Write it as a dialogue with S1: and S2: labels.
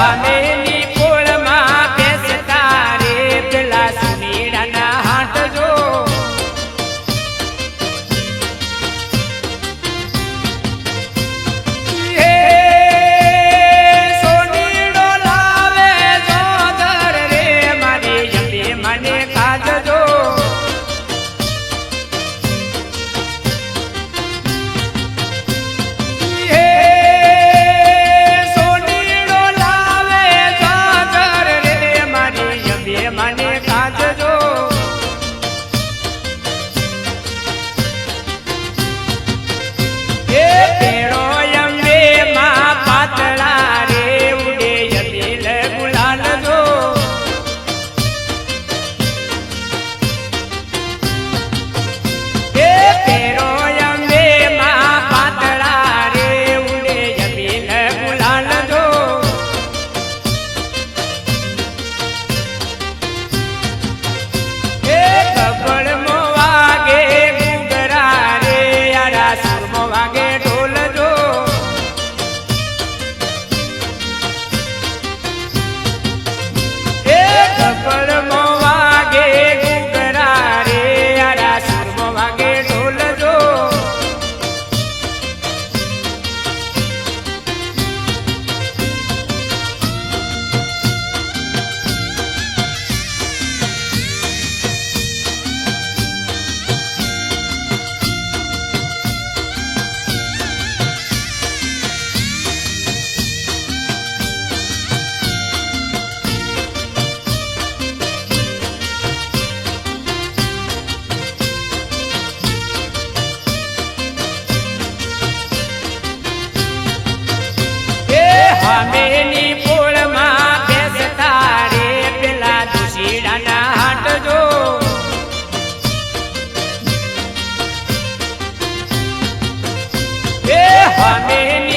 S1: હમેની પોળમાં બેસતા રે પેલા સુનેડાના હાથ જો સોનીડો લાવે જોધર રે મારી જમે મને કાજજો મને કાજજો એ પેરો અંબે માં પાતળા રે ઉડે યમીલ ગુલાલ જો એ પેરો અંબે માં પાતળા રે ઉડે યમીલ ગુલાલ જો કપડમો વાગે ગુગરા રે આડા સુરમો વાગે ઢોલ જો એ કપડમો વાગે ગુગરા રે આડા સુરમો વાગે ઢોલ જો હમેની પોળમાં બેસતા રે પેલા દુશીડાના હાટ જો એ હમેની